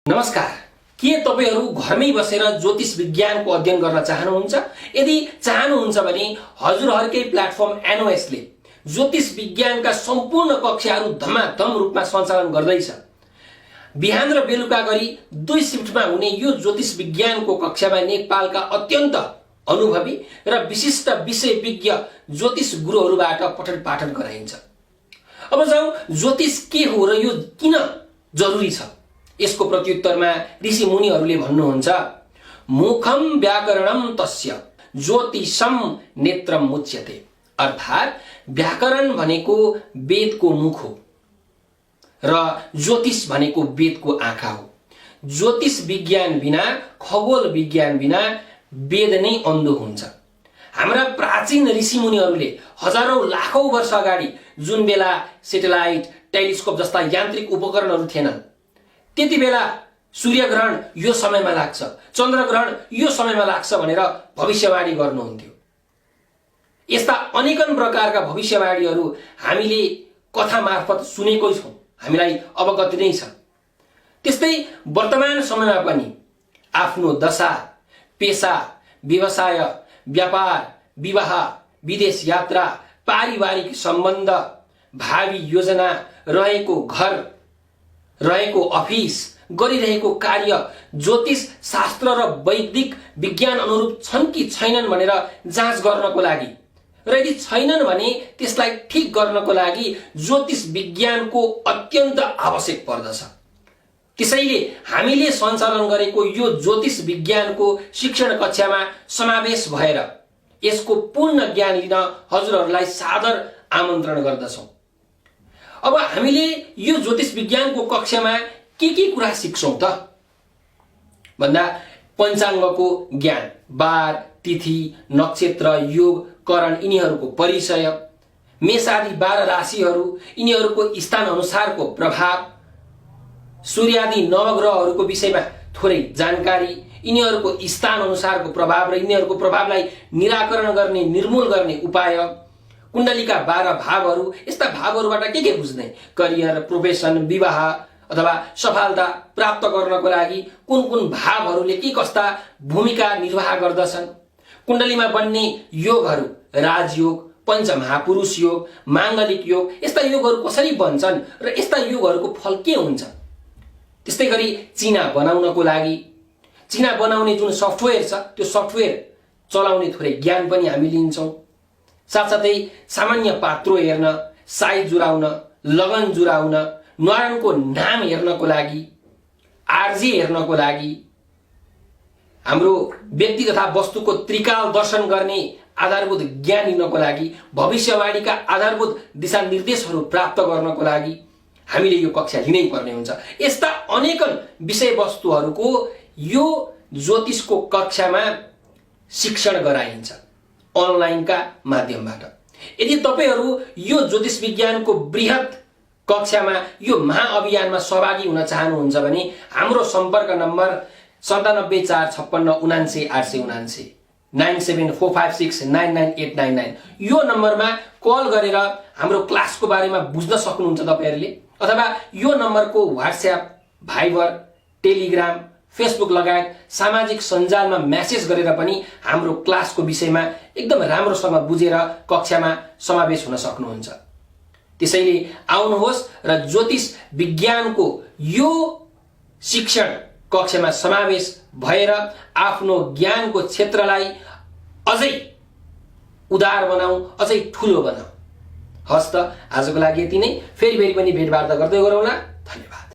नमस्कार। के तपाईहरु घरमै बसेर ज्योतिष विज्ञानको अध्ययन गर्न चाहनुहुन्छ? यदि चाहनुहुन्छ भने हजुरहरुकै प्लेटफर्म एनओएस ले ज्योतिष विज्ञानका सम्पूर्ण कक्षाहरू धमाधम रूपमा सञ्चालन गर्दैछ। बिहान र बेलुका गरी 2 शिफ्टमा हुने यो ज्योतिष विज्ञानको कक्षामा नेपालका अत्यन्त अनुभवी र विशिष्ट विषय विज्ञ ज्योतिष गुरुहरूबाट पठन पाठन गराइन्छ। अब जाउँ ज्योतिष के हो र यो किन जरुरी छ। यसको प्रत्युत्तरमा ऋषि मुनिहरूले भन्नुहुन्छ, मुखम व्याकरणम तस्य ज्योतिषम नेत्रम मुच्यते। अर्थात व्याकरण भनेको वेदको मुख हो र ज्योतिष भनेको वेदको आँखा हो। ज्योतिष विज्ञान बिना, खगोल विज्ञान बिना वेद नै अन्धो हुन्छ। हाम्रा प्राचीन ऋषि मुनिहरूले हजारौं लाखौं वर्ष अगाडि जुन बेला सेटेलाइट, टेलिस्कोप जस्ता यान्त्रिक उपकरणहरू थिएनन्, त्यति बेला सूर्यग्रहण यो समयमा लाग्छ, चन्द्रग्रहण यो समयमा लाग्छ भनेर भविष्यवाणी गर्नुहुन्थ्यो। यस्ता अनेकन प्रकारका भविष्यवाणीहरू हामीले कथा मार्फत सुनेकै छौं, हामीलाई अवगत नै छ। त्यस्तै वर्तमान समयमा पनि आफ्नो दशा, पेशा, व्यवसाय, व्यापार, विवाह, विदेश यात्रा, पारिवारिक सम्बन्ध, भावी योजना, रहेको घर, रहेको अफिस, गरिरहेको कार्य ज्योतिष शास्त्र र वैदिक विज्ञान अनुरूप छन् कि छैनन् भनेर जाँच गर्नको लागि र यदि छैनन् भने त्यसलाई ठीक गर्नको लागि ज्योतिष विज्ञानको अत्यन्त आवश्यक पर्दछ। त्यसैले हामीले सञ्चालन गरेको यो ज्योतिष विज्ञानको शिक्षण कक्षामा समावेश भएर यसको पूर्ण ज्ञान लिन हजुरहरूलाई सादर आमन्त्रण गर्दछौं। अब हामीले यो ज्योतिष विज्ञानको कक्षामा के कुरा सिक्छौं त भन्दा पञ्चाङ्गको ज्ञान, बार, तिथि, नक्षत्र, योग, करण यिनीहरूको परिचय, मेषादि 12 राशिहरू यिनीहरूको स्थान अनुसारको प्रभाव, सूर्यादि नवग्रहहरूको विषयमा थोरै जानकारी, यिनीहरूको स्थान अनुसारको प्रभाव र यिनीहरूको प्रभावलाई निराकरण गर्ने, निर्मूल गर्ने उपाय, कुण्डलीका 12 भावहरू, यस्ता भावहरूबाट के बुझ्ने, करियर, प्रोफेसन, विवाह अथवा सफलता प्राप्त गर्नको लागि कुन कुन भावहरूले के कस्ता भूमिका निर्वाह गर्दछन्, कुण्डलीमा बन्ने योगहरू, राजयोग, पञ्चमहापुरुष योग, माङ्गलिक योग, यस्ता योगहरू कसरी बन्छन् र यस्ता योगहरूको फल के हुन्छ। त्यस्तै गरी चिना बनाउनको लागि, चिना बनाउने जुन सफ्टवेयर छ त्यो सफ्टवेयर चलाउने थोरै ज्ञान पनि हामी लिन्छौं। साथसाथै सामान्य पात्रो हेर्न, साइज जुराउन, लगन जुराउन, न्वारानको नाम हेर्नको लागि, आरजी हेर्नको लागि, हाम्रो व्यक्ति तथा वस्तुको त्रिकाल दर्शन गर्ने आधारभूत ज्ञान लिनको लागि, भविष्यवाणीका आधारभूत दिशानिर्देशहरू प्राप्त गर्नको लागि हामीले यो कक्षा लिनै पर्ने हुन्छ। यस्ता अनेकन विषयवस्तुहरूको यो ज्योतिषको कक्षामा शिक्षण गराइन्छ अनलाइनका माध्यमबाट। यदि तपाईहरु यो ज्योतिष विज्ञानको बृहत कक्षामा, यो महाअभियानमा सहभागी हुन चाहनुहुन्छ भने हाम्रो सम्पर्क नम्बर 9745599879 9745699899 यो नम्बरमा कल गरेर हाम्रो क्लासको बारेमा बुझ्न सक्नुहुन्छ तपाईहरुले, अथवा यो नम्बरको व्हाट्सएप, भाइबर, टेलिग्राम, फेसबुक लगायत सामाजिक सञ्जालमा मेसेज गरेर पनि हाम्रो क्लासको विषयमा एकदम राम्रोसँग बुझेर कक्षामा समावेश हुन सक्नुहुन्छ। त्यसैले आउनुहोस् र ज्योतिष विज्ञानको यो शिक्षण कक्षामा समावेश भएर आफ्नो ज्ञानको क्षेत्रलाई अझै उदार बनाऊ, अझै ठूलो बनाऊ। हस्त आजको लागि यति नै। फेरि पनि भेटवार्ता गर्दै गरौँला। धन्यवाद।